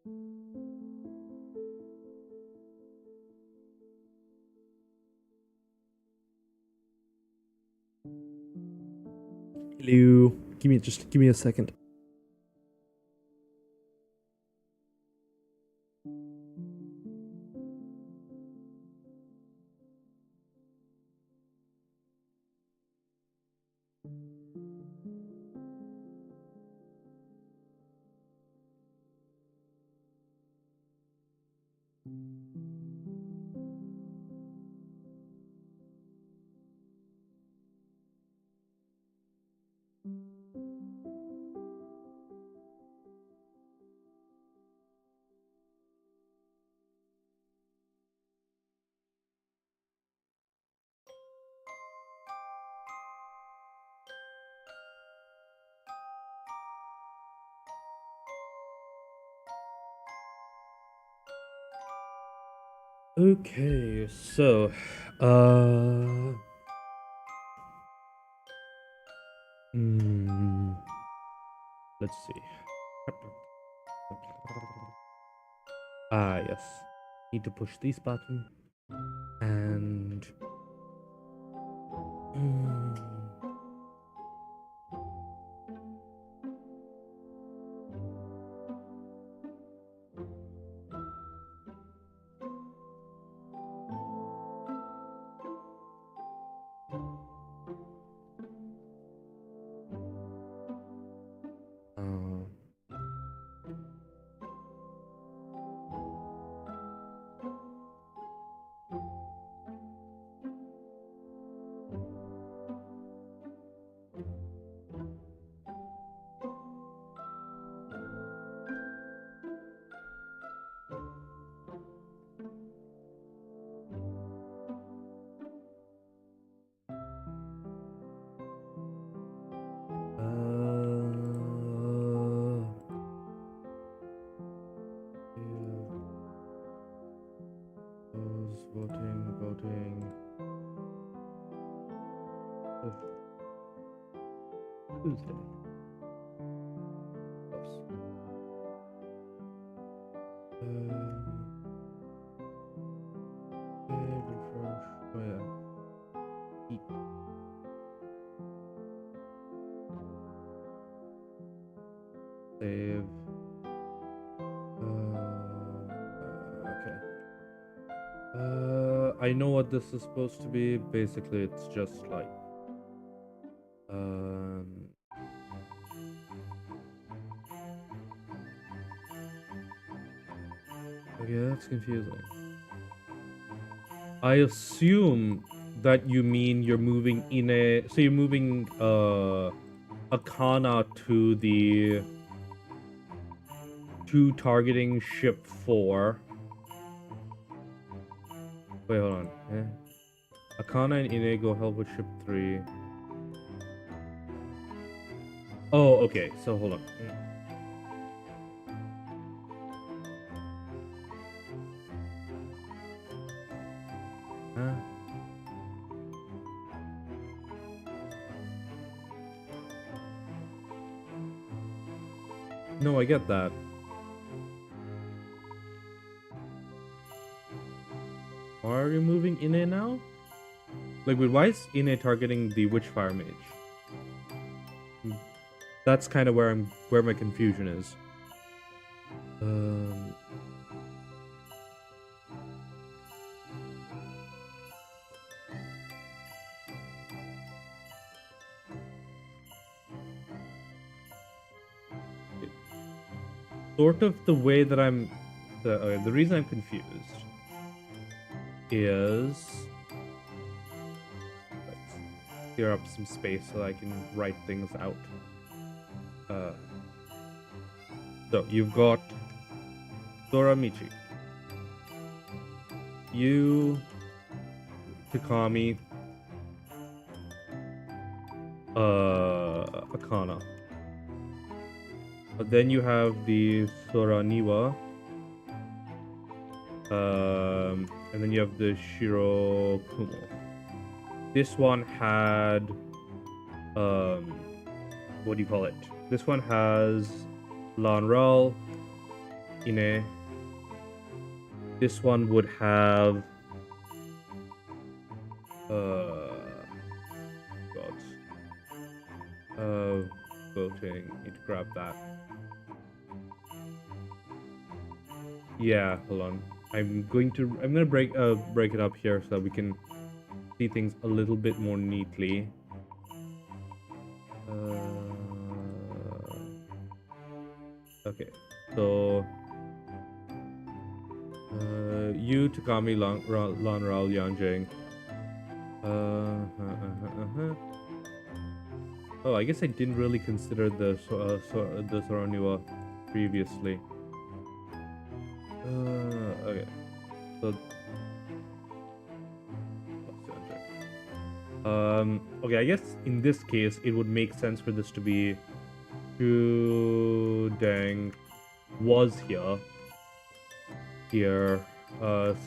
Hello. Give me a second. Okay, so, let's see. Yes. Need to push this button. And... voting. Tuesday. Refresh. Oh yeah. Eat. Save. Okay. I know what this is supposed to be. Basically, it's just like okay, that's confusing. I assume that you mean you're moving in a... So you're moving Akana to the... to targeting ship 4. Wait, hold on. Akana and Ine go help with ship 3. Oh, okay. So hold on. No, I get that. Why are you moving Ine now? Like, wait, why is Ine targeting the Witchfire Mage? That's kind of where my confusion is. Sort of the way that I'm... the reason I'm confused is... Let's clear up some space so that I can write things out. So, you've got Sora Michi. You... Takami... Akana. But then you have the Soraniwa. And then you have the Shirokumo. This one had... what do you call it? This one has Lanral, Ine. This one would have God. Voting. Need to grab that. Yeah, hold on. I'm gonna break it up here so that we can see things a little bit more neatly. Okay, so Yu Takami Lan Rao Yanjing. Oh, I guess I didn't really consider the Soroniwa previously. Okay, so okay, I guess in this case it would make sense for this to be Chu Deng was here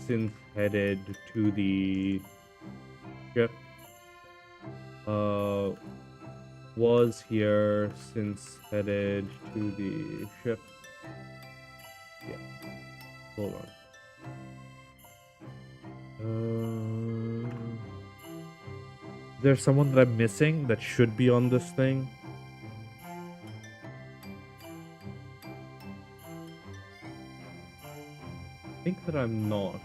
since headed to the ship. Was here since headed to the ship. Yeah. Hold on. There's someone that I'm missing that should be on this thing. I think that I'm not.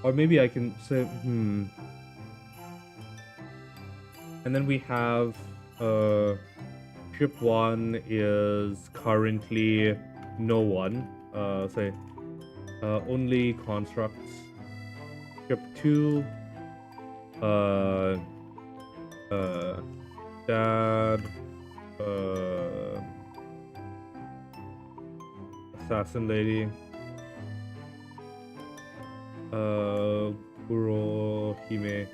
Or maybe I can say, And then we have ship 1 is currently no one. Say only constructs. Ship 2 dad assassin lady. Kurohime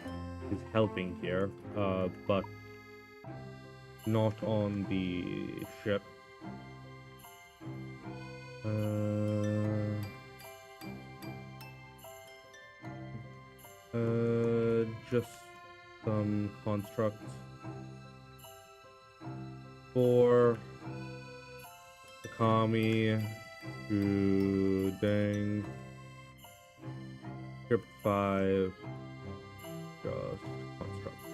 is helping here, but not on the ship. Just some constructs for Takami, Deng, Script 5, just constructs.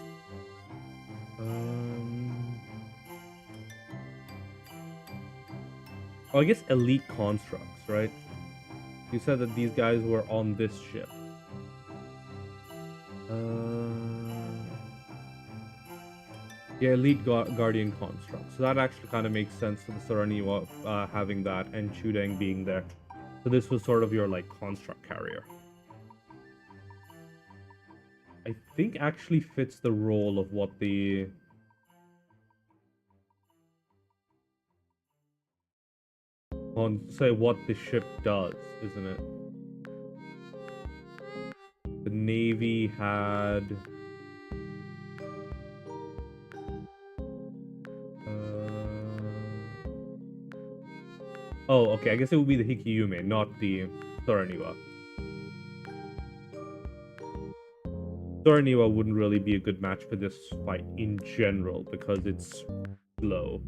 Oh, I guess elite constructs, right? You said that these guys were on this ship. Yeah, elite guardian construct. So that actually kind of makes sense for the Saraniwa having that and Chudeng being there. So this was sort of your like construct carrier. I think actually fits the role of what the what the ship does, isn't it? The Navy had oh, okay, I guess it would be the Hikiyume, not the Soraniwa. Soraniwa wouldn't really be a good match for this fight in general because it's slow.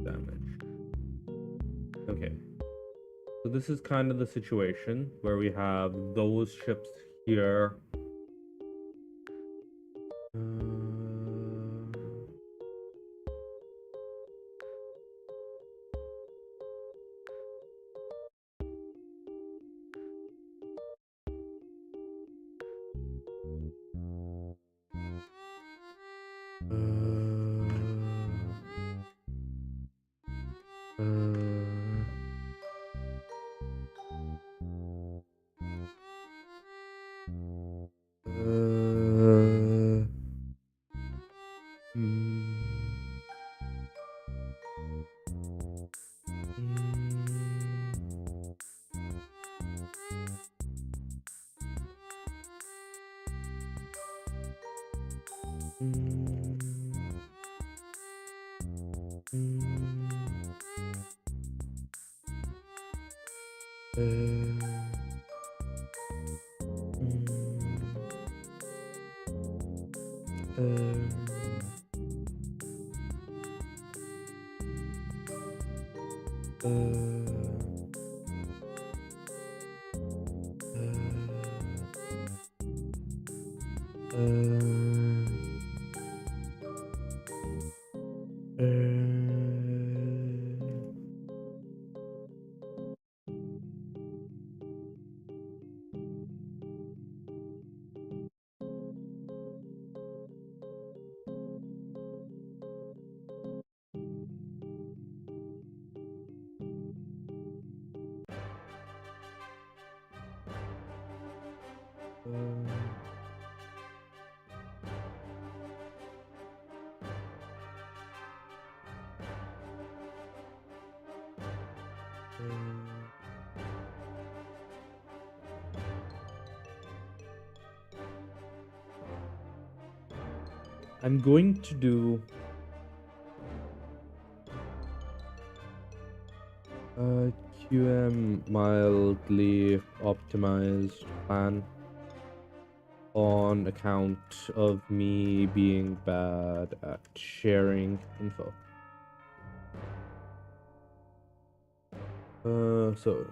Damage. Okay. So this is kind of the situation where we have those ships here. I'm going to do QM mildly optimized plan on account of me being bad at sharing info. So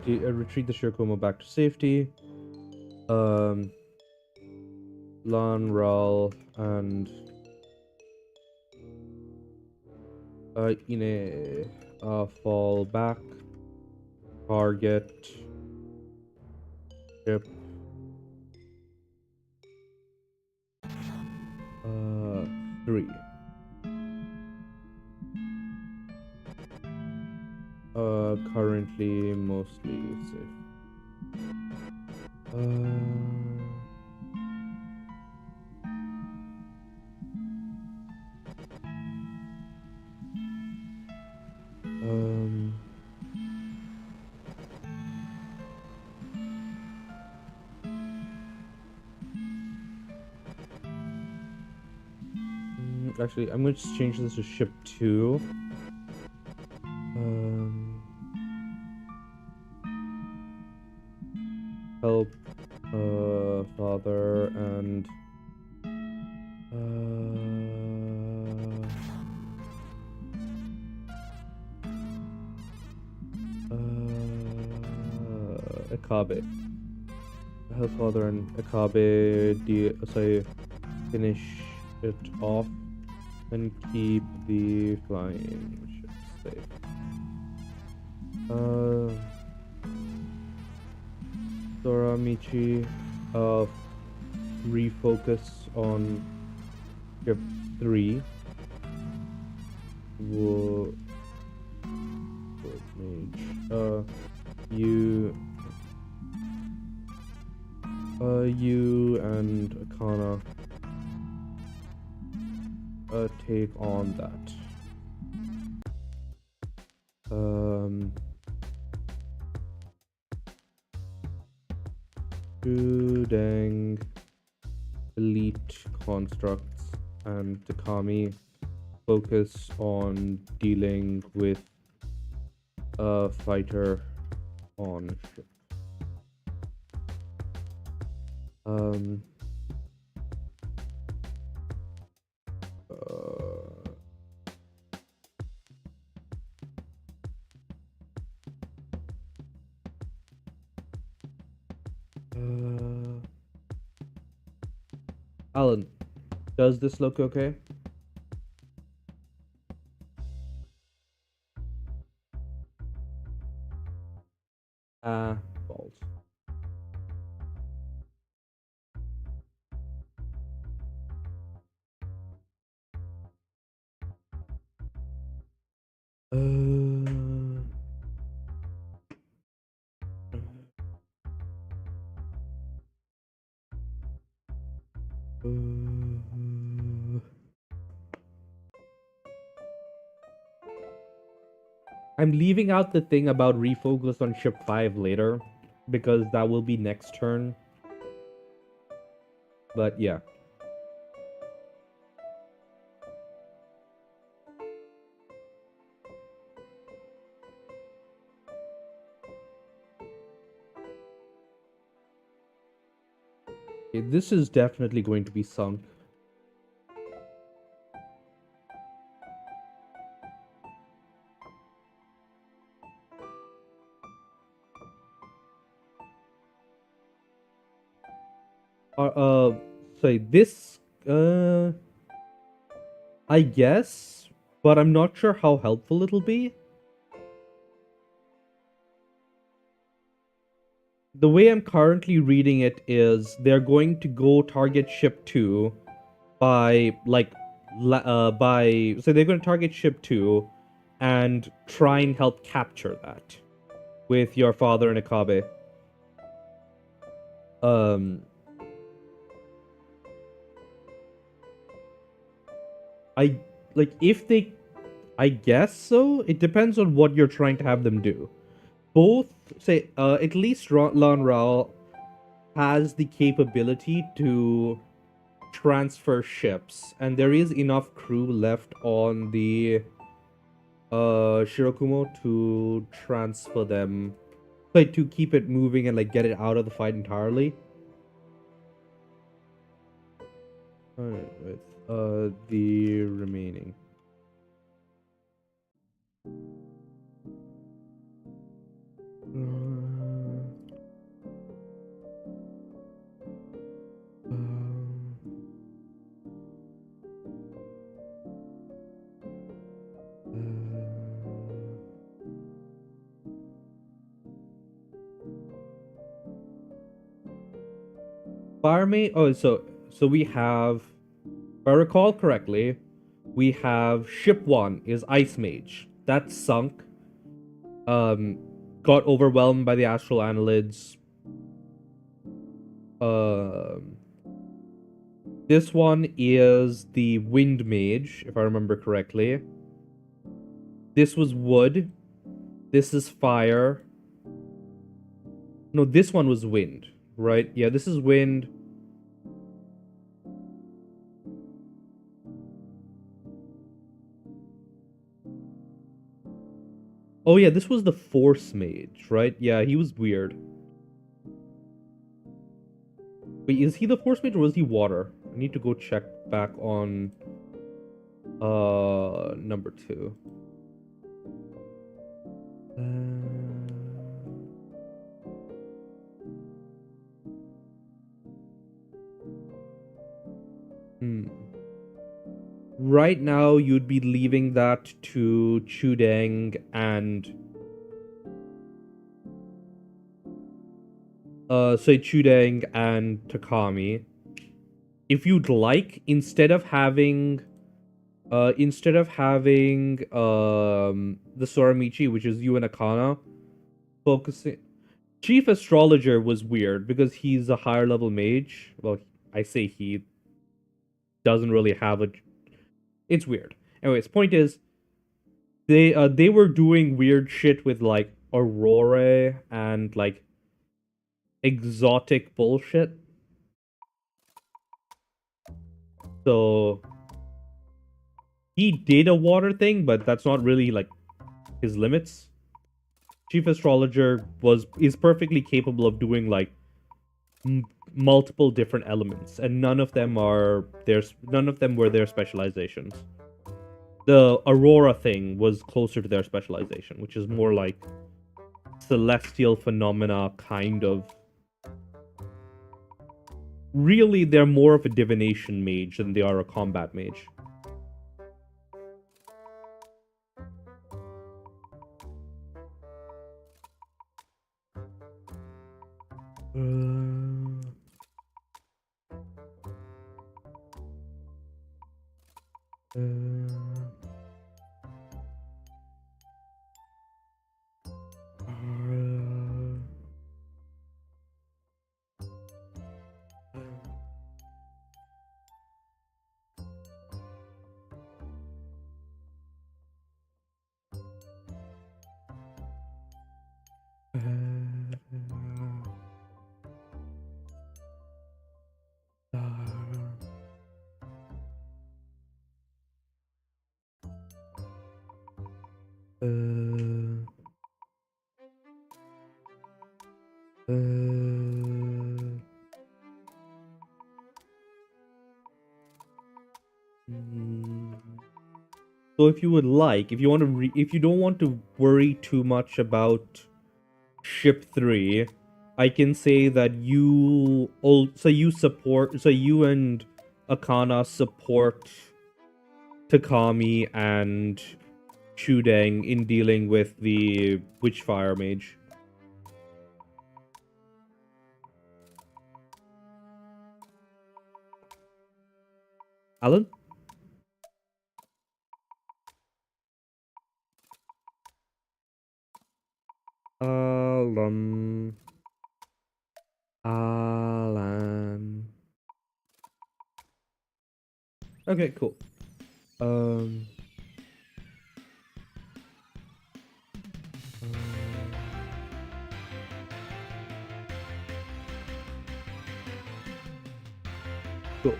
retreat the Shirokuma back to safety. Lan, Ral, and Ine fall back. Target ship 3. Currently mostly safe. Actually, I'm going to change this to ship 2. Help father and Akabe. Help father and Akabe say finish it off and keep the flying ship safe. Sora Michi refocus on ship 3. Mage. You and Akana take on that. Dang elite constructs and Takami focus on dealing with a fighter on ship. Alan, does this look okay? Balls. I'm leaving out the thing about refocus on ship 5 later, because that will be next turn. But yeah. Okay, this is definitely going to be sunk. Sorry, this, I guess, but I'm not sure how helpful it'll be. The way I'm currently reading it is they're going to go target ship 2 by, like, so they're going to target ship 2 and try and help capture that with your father and Akabe. Um, I, like, if they, I guess so. It depends on what you're trying to have them do. Both, say, at least Lan Rao has the capability to transfer ships, and there is enough crew left on the Shirokumo to transfer them, like, to keep it moving and like get it out of the fight entirely. Alright, with the remaining. Barmaid. Oh, so we have, if I recall correctly, we have ship 1 is Ice Mage. That's sunk. Got overwhelmed by the astral annelids. This one is the Wind Mage, if I remember correctly. This was wood. This is fire. No, this one was wind, right? Yeah, this is wind. Oh yeah, this was the Force Mage, right? Yeah, he was weird. Wait, is he the Force Mage or was he water? I need to go check back on number 2. Right now, you'd be leaving that to Chudeng and say Chudeng and Takami. If you'd like, instead of having the Soramichi, which is you and Akana, focusing. Chief Astrologer was weird because he's a higher level mage. Well, I say he doesn't really have a. It's weird. Anyways, point is, they were doing weird shit with like Aurora and like exotic bullshit. So he did a water thing, but that's not really like his limits. Chief Astrologer is perfectly capable of doing like multiple different elements, and none of them were their specializations. The Aurora thing was closer to their specialization, which is more like celestial phenomena, kind of. Really, they're more of a divination mage than they are a combat mage. So if you would like, if you want to, if you don't want to worry too much about ship 3, I can say that you all, so you support, so you and Akana support Takami and Chudeng in dealing with the Witchfire Mage. Alan? Alan. Okay, cool. Um, cool.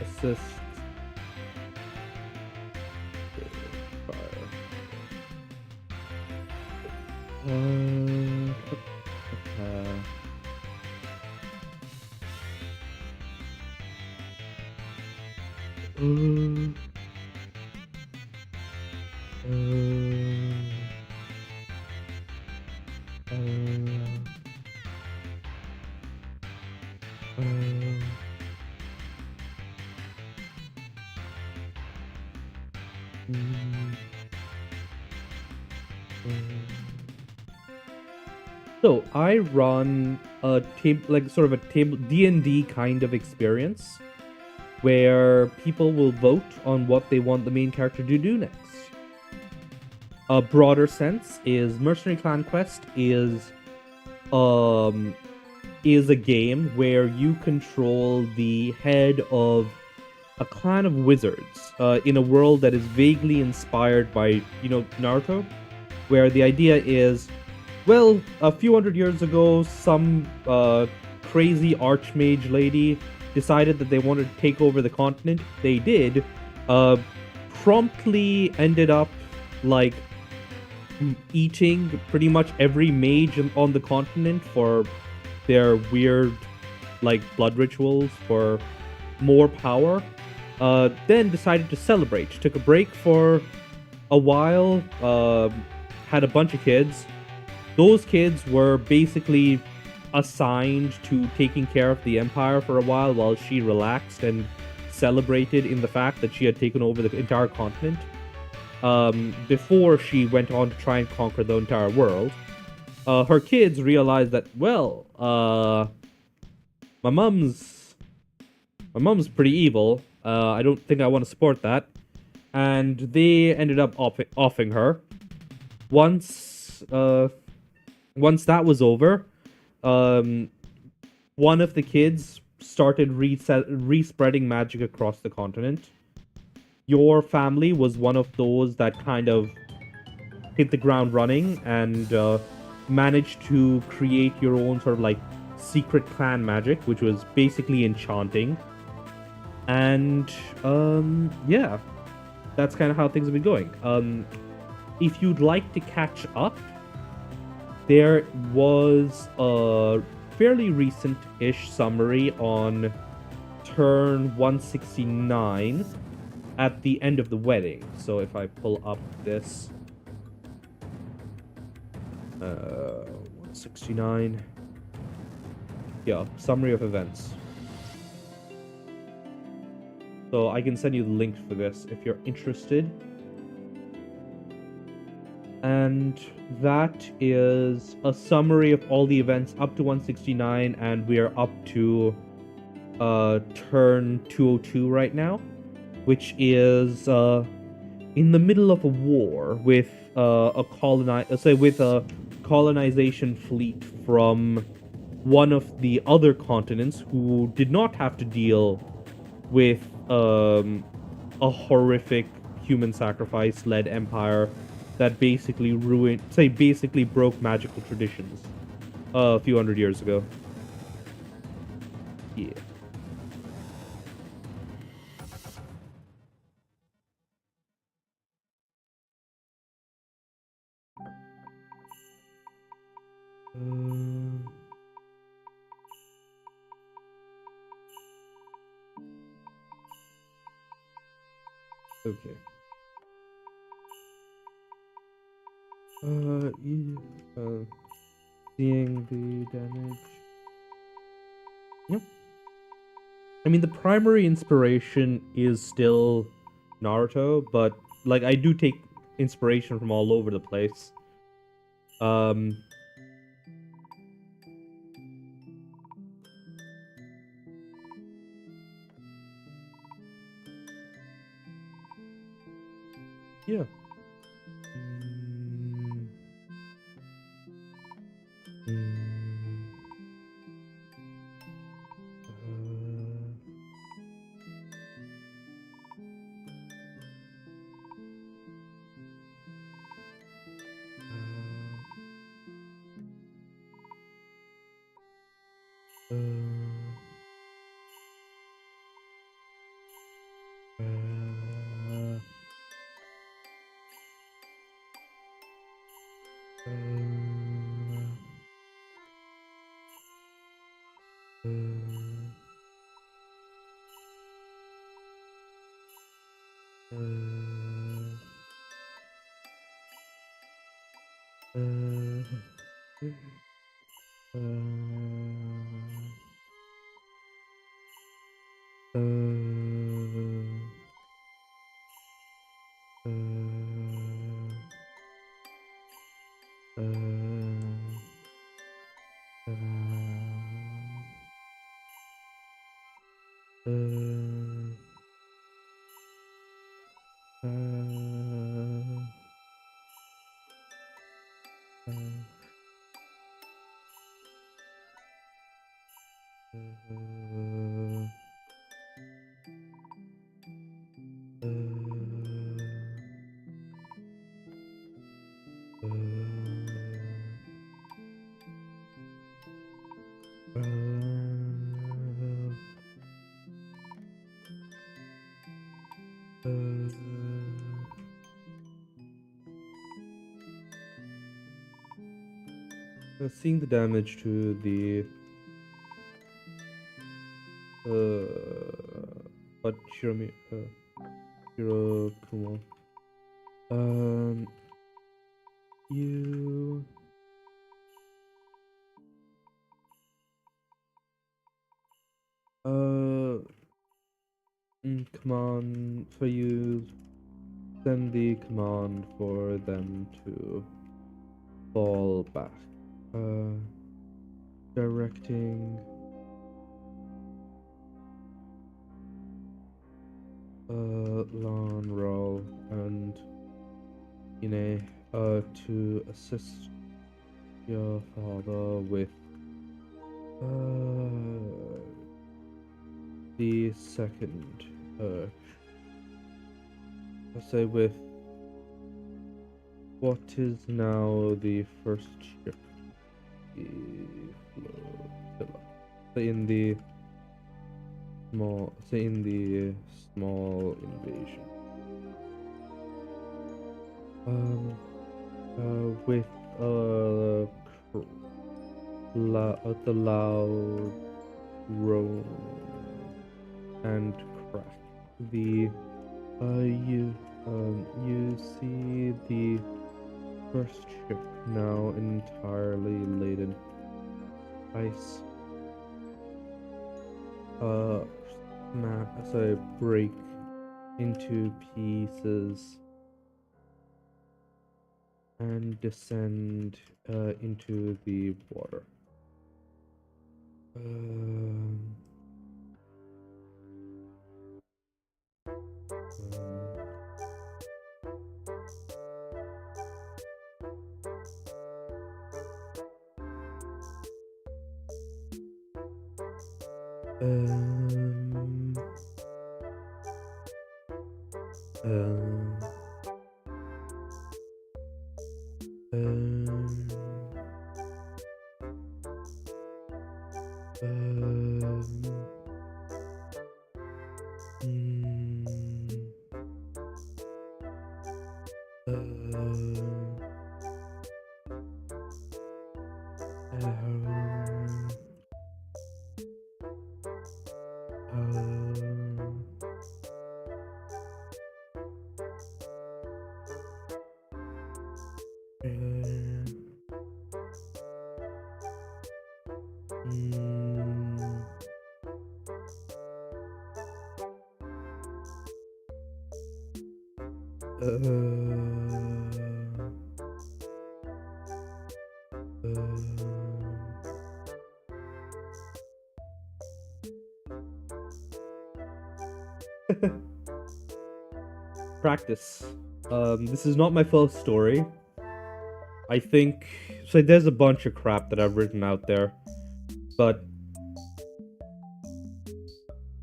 Assist. Fire. So I run a table, like sort of a table D&D kind of experience, where people will vote on what they want the main character to do next. A broader sense is Mercenary Clan Quest is a game where you control the head of a clan of wizards in a world that is vaguely inspired by, Naruto, where the idea is, well, a few hundred years ago, some crazy archmage lady decided that they wanted to take over the continent. They did. Promptly ended up, like, eating pretty much every mage on the continent for their weird, like, blood rituals for more power. Then decided to celebrate. Took a break for a while. Had a bunch of kids. Those kids were basically assigned to taking care of the empire for a while she relaxed and celebrated in the fact that she had taken over the entire continent. Before she went on to try and conquer the entire world. Her kids realized that, well, my mom's pretty evil. I don't think I want to support that. And they ended up offing her. Once that was over, one of the kids started re-spreading magic across the continent. Your family was one of those that kind of hit the ground running and managed to create your own sort of like secret clan magic, which was basically enchanting. And yeah, that's kind of how things have been going. If you'd like to catch up, there was a fairly recent-ish summary on turn 169 at the end of the wedding. So if I pull up this 169, yeah, summary of events. So I can send you the link for this if you're interested. And that is a summary of all the events up to 169, and we are up to turn 202 right now, which is in the middle of a war with a colonization fleet from one of the other continents who did not have to deal with a horrific human sacrifice-led empire that basically broke magical traditions a few hundred years ago. Yeah. Okay. Seeing the damage. Yep. I mean, the primary inspiration is still Naruto, but like I do take inspiration from all over the place. Um, yeah. Mm, mm, uh, uh, uh, seeing the damage to the what Shirokuma. Um, you command for you send the command for them to fall back. Uh, directing Lanro and Ine to assist your father with the second I say with what is now the first ship, the flotilla. Say in the small invasion. With the loud roar and crack. You see the first ship now entirely laden. Ice break into pieces and descend into the water. Mm, practice. This is not my first story. I think so. There's a bunch of crap that I've written out there, but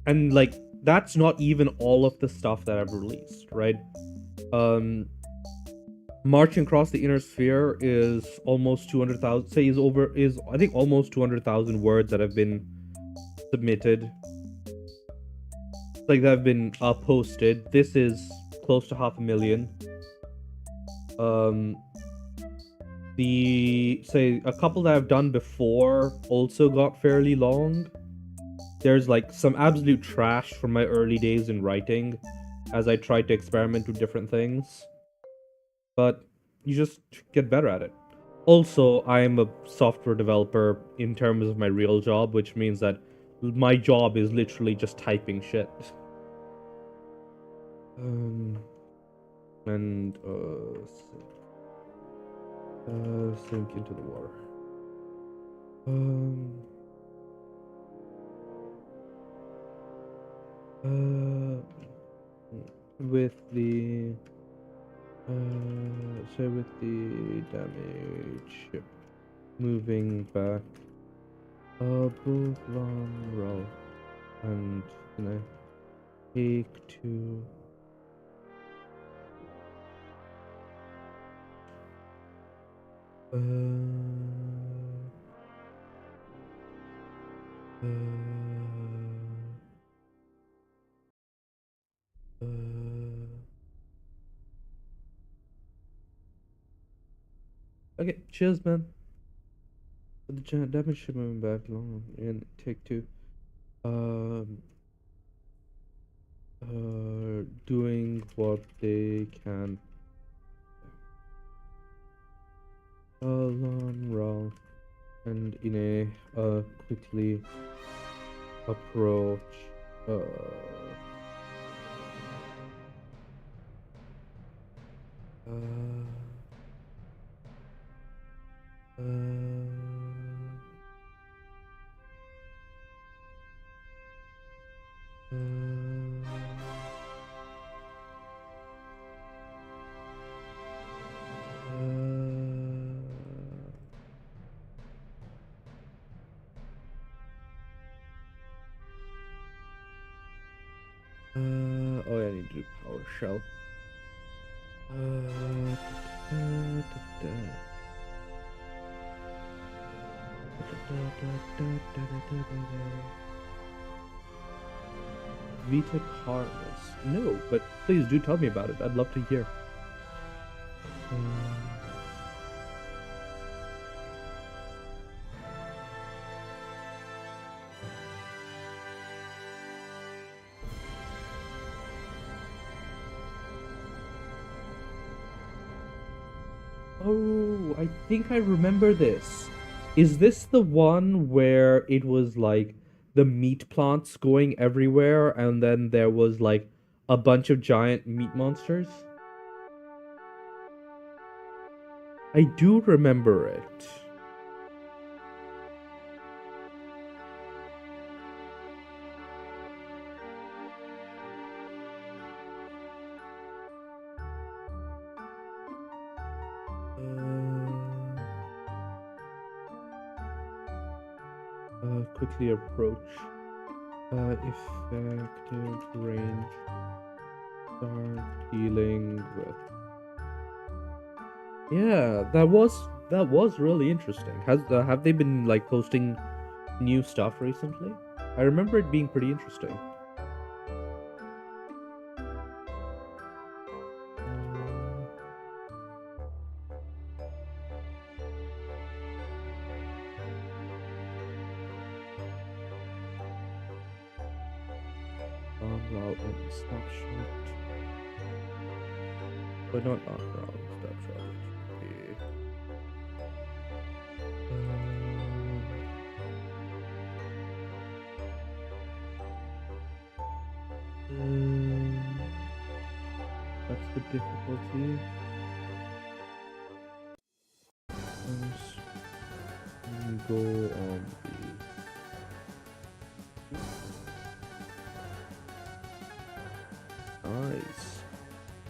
and like that's not even all of the stuff that I've released, right? Um, Marching across the inner sphere is almost 200,000. Say is I think almost 200,000 words that have been submitted, like that have been posted. This is close to 500,000. Um, the say a couple that I've done before also got fairly long. There's like some absolute trash from my early days in writing as I tried to experiment with different things. But you just get better at it. Also, I am a software developer in terms of my real job, which means that my job is literally just typing shit. Um, and sink into the water. Um, with the so with the damage moving back, both long roll and take two. Okay, cheers, man. The damage should move back long and take two. Um, doing what they can. Long roll and in a quickly approach. Uh, uh, uh, oh, yeah, I need to do PowerShell. Vita Carlos. No, but please do tell me about it. I'd love to hear. Oh, I think I remember this. Is this the one where it was like the meat plants going everywhere and then there was like a bunch of giant meat monsters? I do remember it. Quickly approach. Effective range. Start dealing with. Yeah, that was really interesting. Has have they been like posting new stuff recently? I remember it being pretty interesting. Route and snapshot. But not route, snapshot. Okay. That's the difficulty. Let's go on the nice.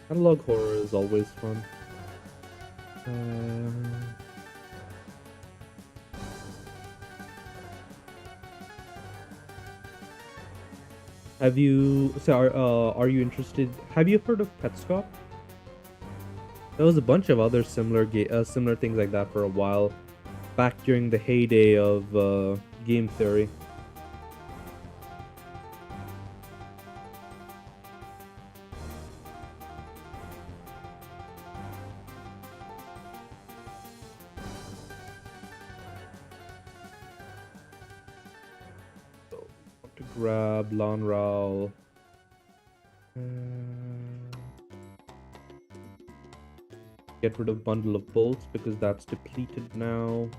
Analog horror is always fun. Have you? So, are you interested? Have you heard of Petscop? There was a bunch of other similar things like that for a while, back during the heyday of game theory. So, want to grab Lonral. Get rid of Bundle of Bolts because that's depleted now.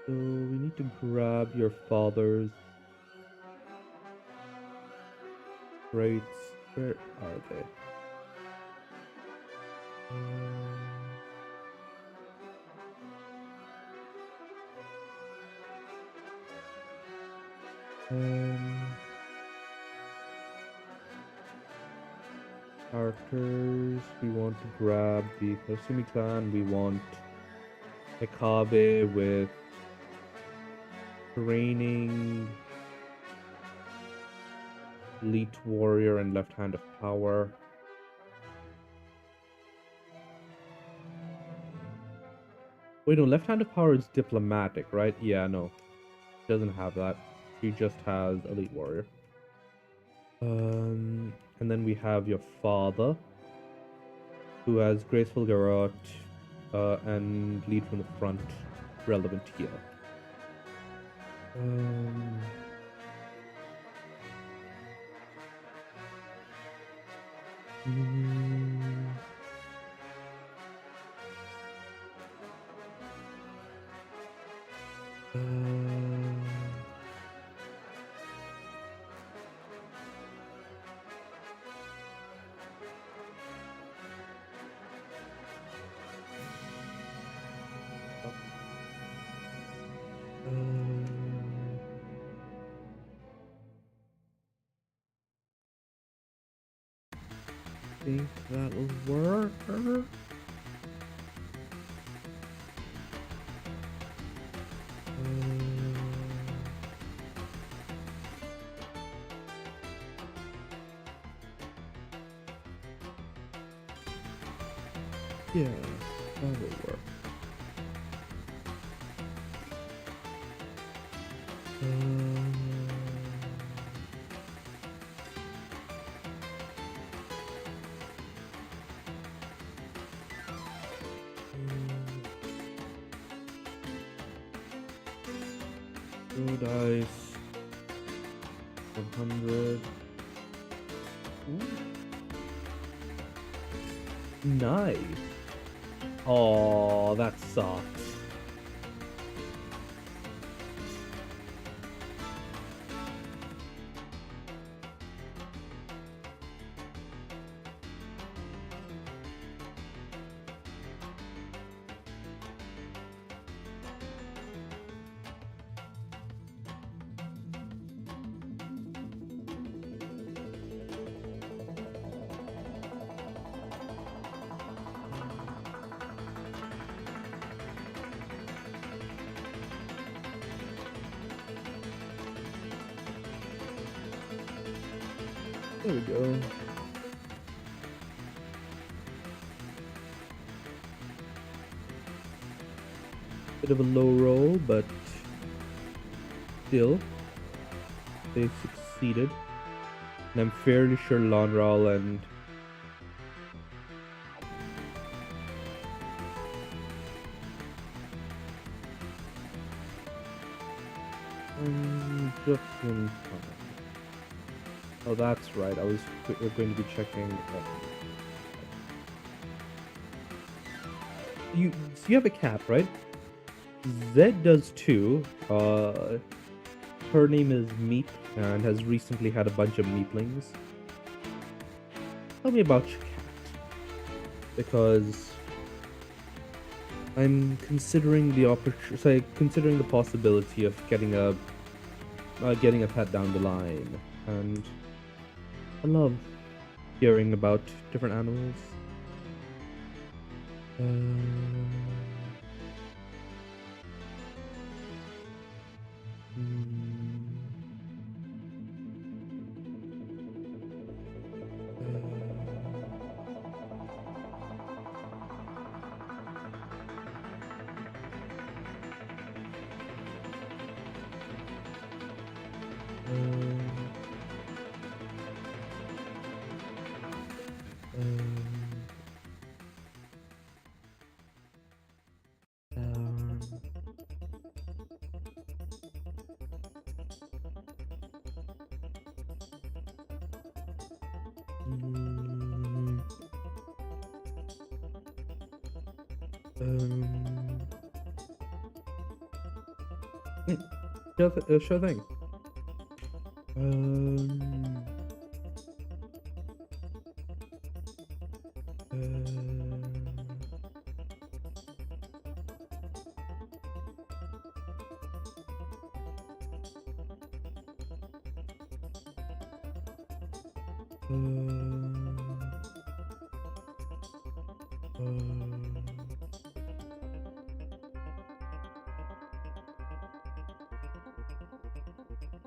So we need to grab your father's traits. Where are they? Characters. We want to grab the Kasumi clan. We want Hekabe with training, elite warrior, and left hand of power. Wait, no, left hand of power is diplomatic, right? Yeah, no. She doesn't have that. She just has elite warrior. And then we have your father, who has graceful garrote, and lead from the front, relevant here. Think that'll work. Yeah, that'll work. Two dice. 100. Ooh. Nice. Oh, that sucks. There we go. Bit of a low roll, but still, they succeeded. And I'm fairly sure Lonral and just in time. Oh, that's right. We're going to be checking. So you have a cat, right? Zed does too. Her name is Meat and has recently had a bunch of meatlings. Tell me about your cat, because I'm considering considering the possibility of getting a pet down the line, and I love hearing about different animals. Sure thing.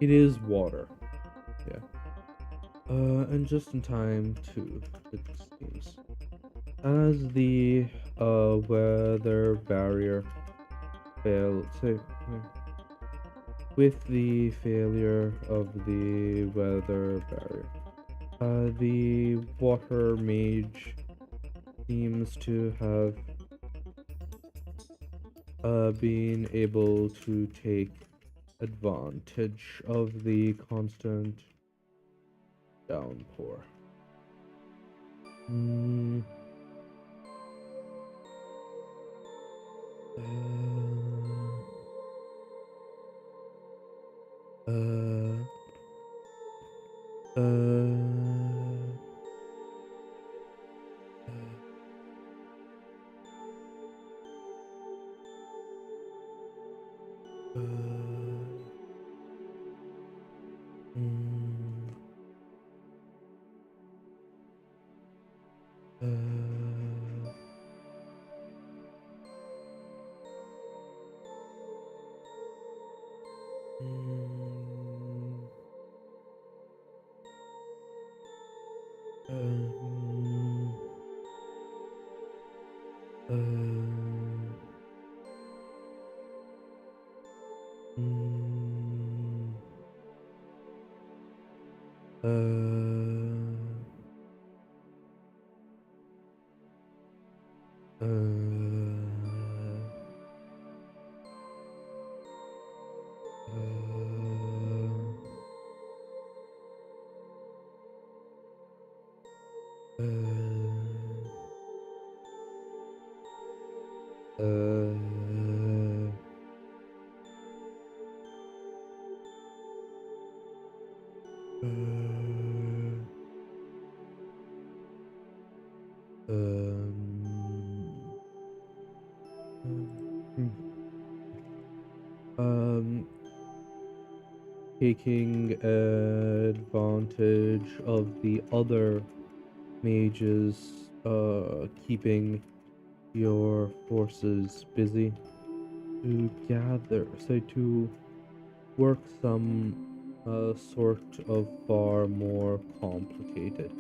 It is water. Yeah. And just in time too, it seems. As the weather barrier failed, with the failure of the weather barrier, the water mage seems to have been able to take advantage of the constant downpour. Hmm. Um, Taking advantage of the other mages, keeping your forces busy to gather, so to work some sort of far more complicated.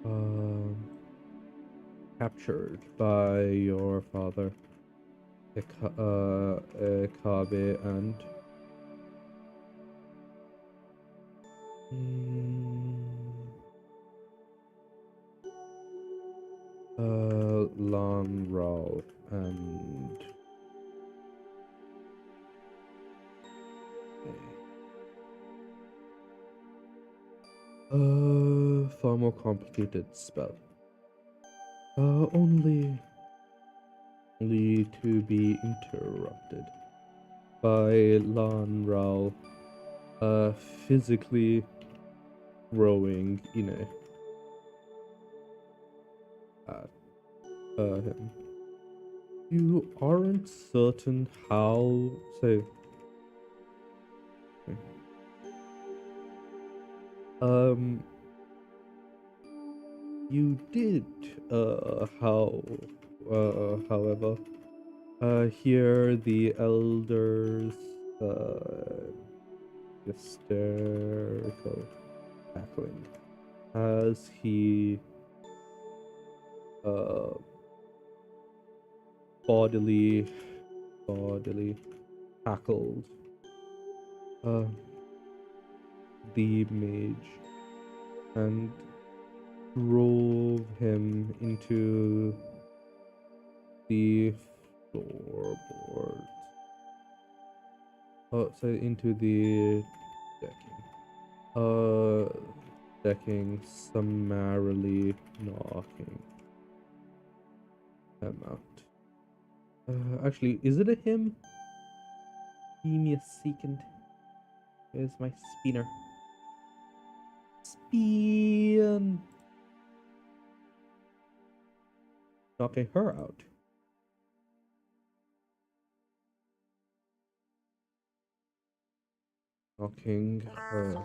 Um, Captured by your father, Ekabe, and Lanrao, and far more complicated spell. Only to be interrupted by Lanrao, physically throwing, at him. You aren't certain how, so, um, you did, however, hear the elders, hysterical cackling as he, uh, bodily tackled, uh, the mage and drove him into the floorboards. Oh, so into the decking. Decking, summarily knocking him out. Actually, is it a him? Give me a second. Where's my spinner? Spin! Knocking her out. Knocking her.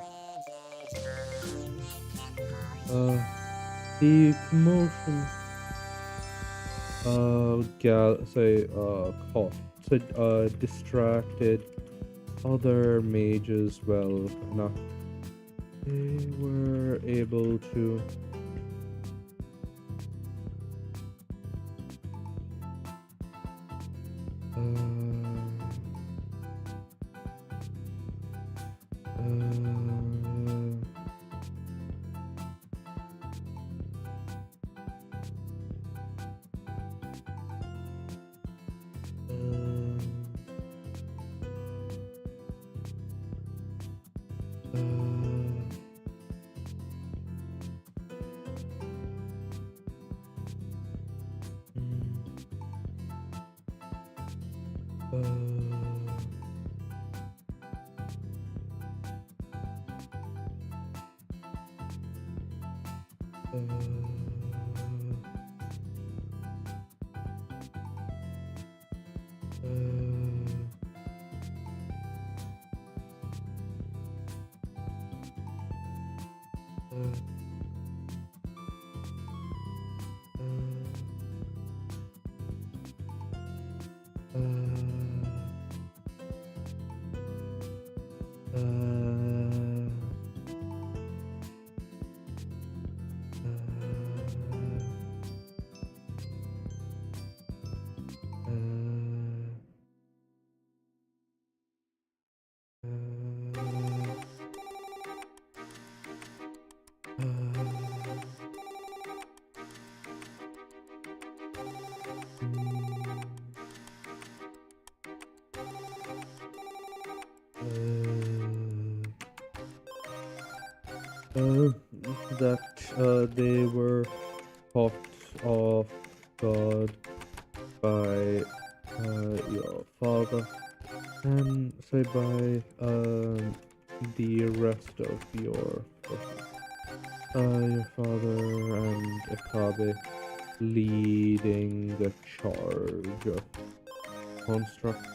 The commotion, caught, distracted other mages well enough. They were able to that they were caught off guard by your father, and so by the rest of your forces. Your father and Akabe leading the charge of construct.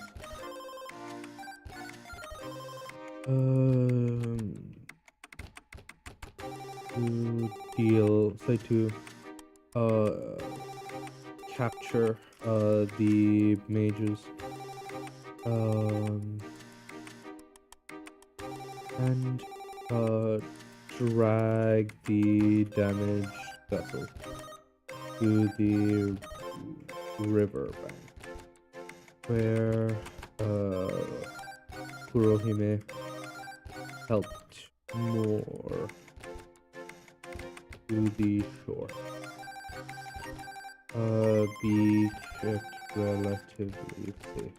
To deal, say to capture the mages, and drag the damaged vessel to the river bank, where Kurohime helped moor to the shore. Beach it relatively safely.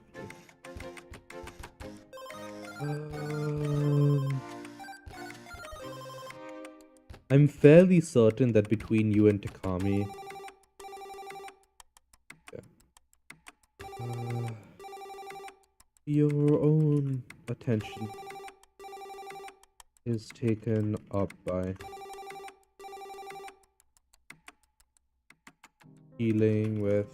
I'm fairly certain that between you and Takami, your own attention is taken up by dealing with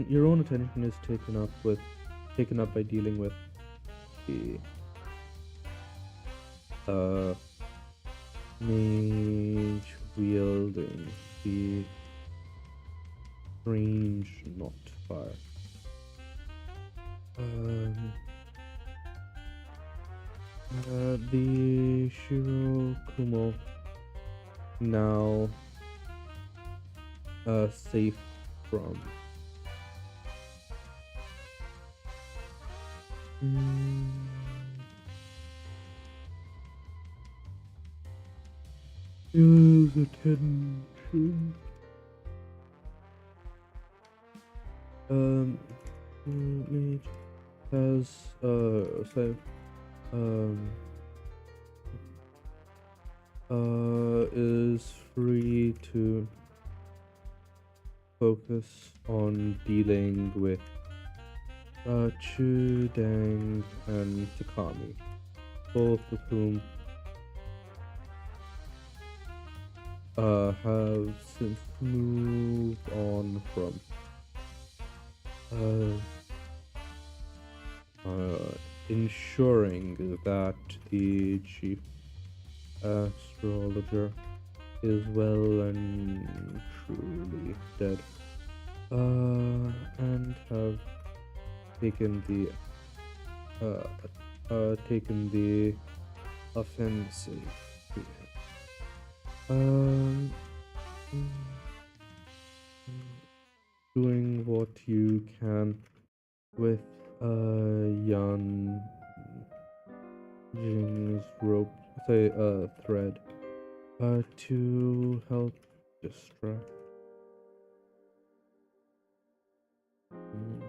your own attention is taken up by dealing with the mage wielding the strange knot fire. The Shirokumo now safe from his attention. Mage has um, is free to focus on dealing with Chu, Dang, and Takami, both of whom have since moved on from uh, ensuring that the chief astrologer is well and truly dead, and have taken the offensive. Um, doing what you can with Yan Jing's rope, thread, to help distract. Mm.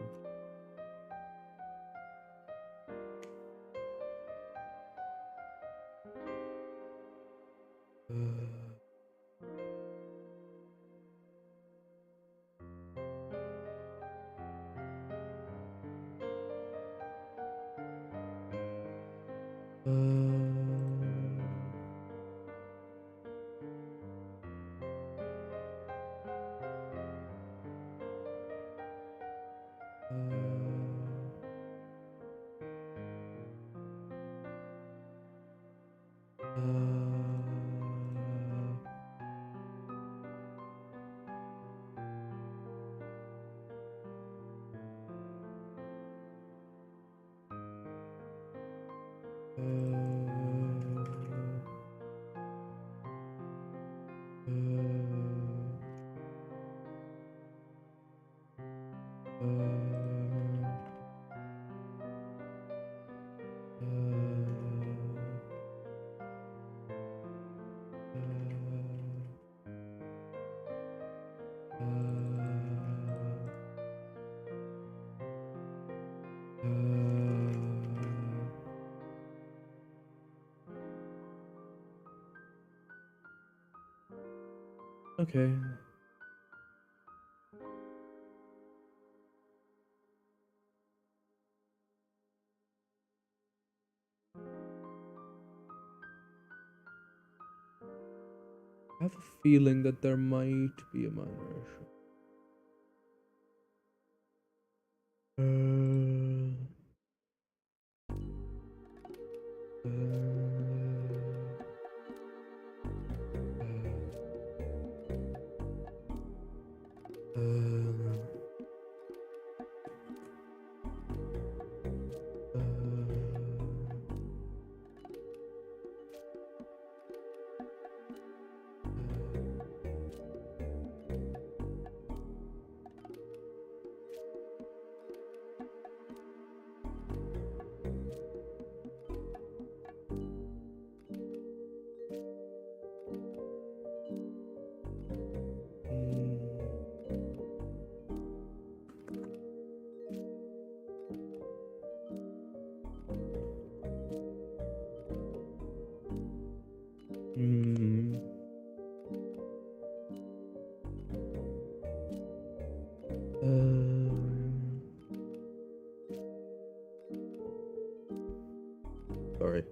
Okay. I have a feeling that there might be a minor issue. Sorry.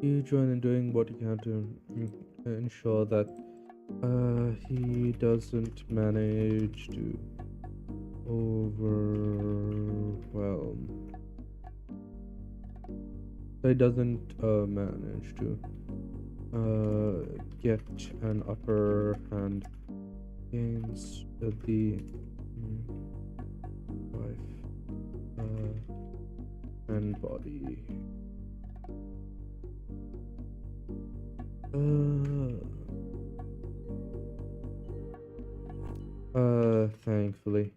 You join in doing what you can to ensure that he doesn't manage to overwhelm. He doesn't manage to get an upper hand against the wife and body. Thankfully,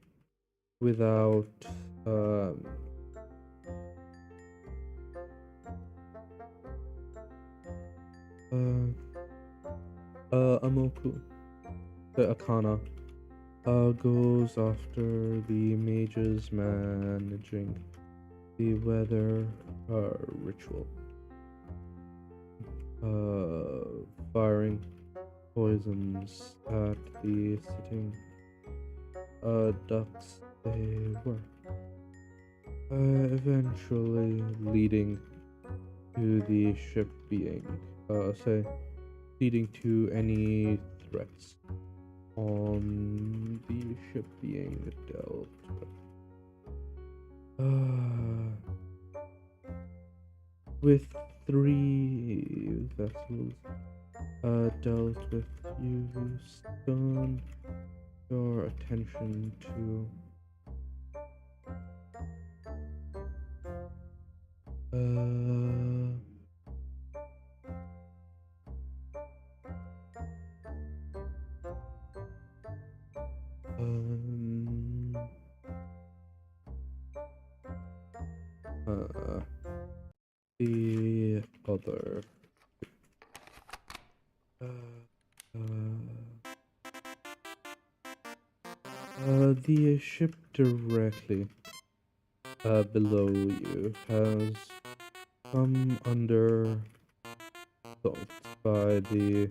without um Amoku, the Akana, goes after the mages managing the weather ritual, firing poisons at the sitting ducks they were, eventually leading to the ship being, leading to any threats on the ship being dealt with 3 vessels dealt with. You stern your attention to the other the ship directly below you has come under assault by the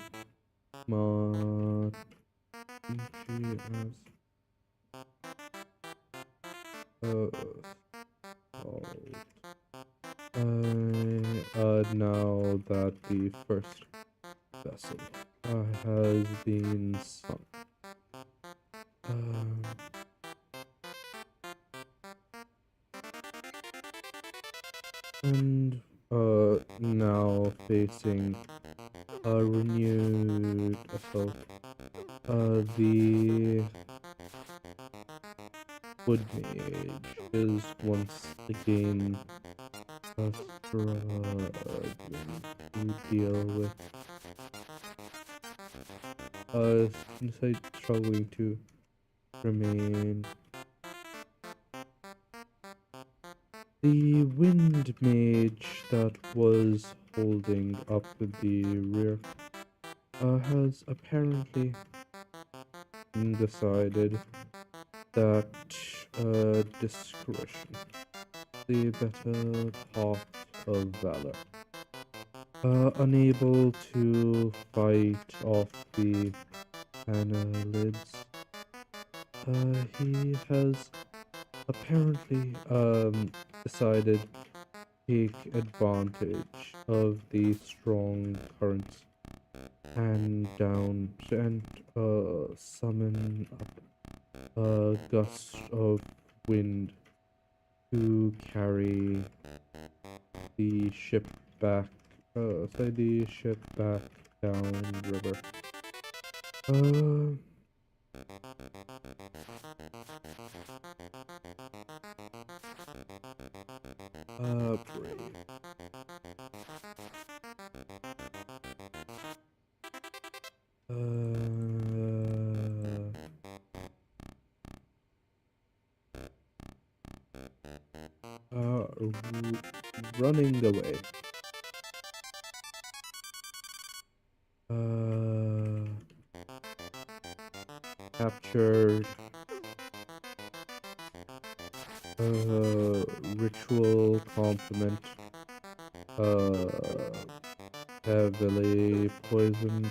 now that the first vessel has been sunk. And now facing a renewed assault, the wood mage is once again struggling to deal with, struggling to remain. The wind mage that was holding up the rear has apparently decided that discretion, the better part of valor. Unable to fight off the annelids, he has apparently decided to take advantage of the strong currents and summon up a gust of wind to carry the ship back, down river. Brave. Running away. Captured. Ritual compliment. Heavily poisoned.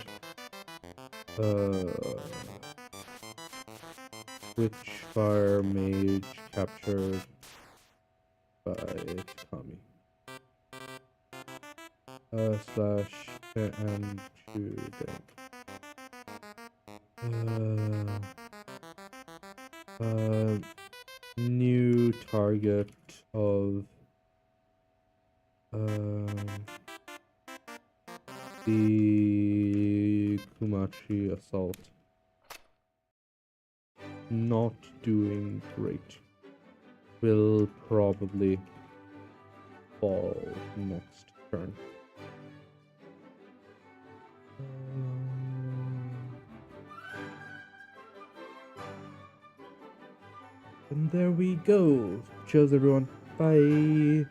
Witchfire mage captured by Tommy. Slash and today. New target of the Kumachi assault. Not doing great. Will probably fall next. turn. And there we go. Cheers, everyone. Bye.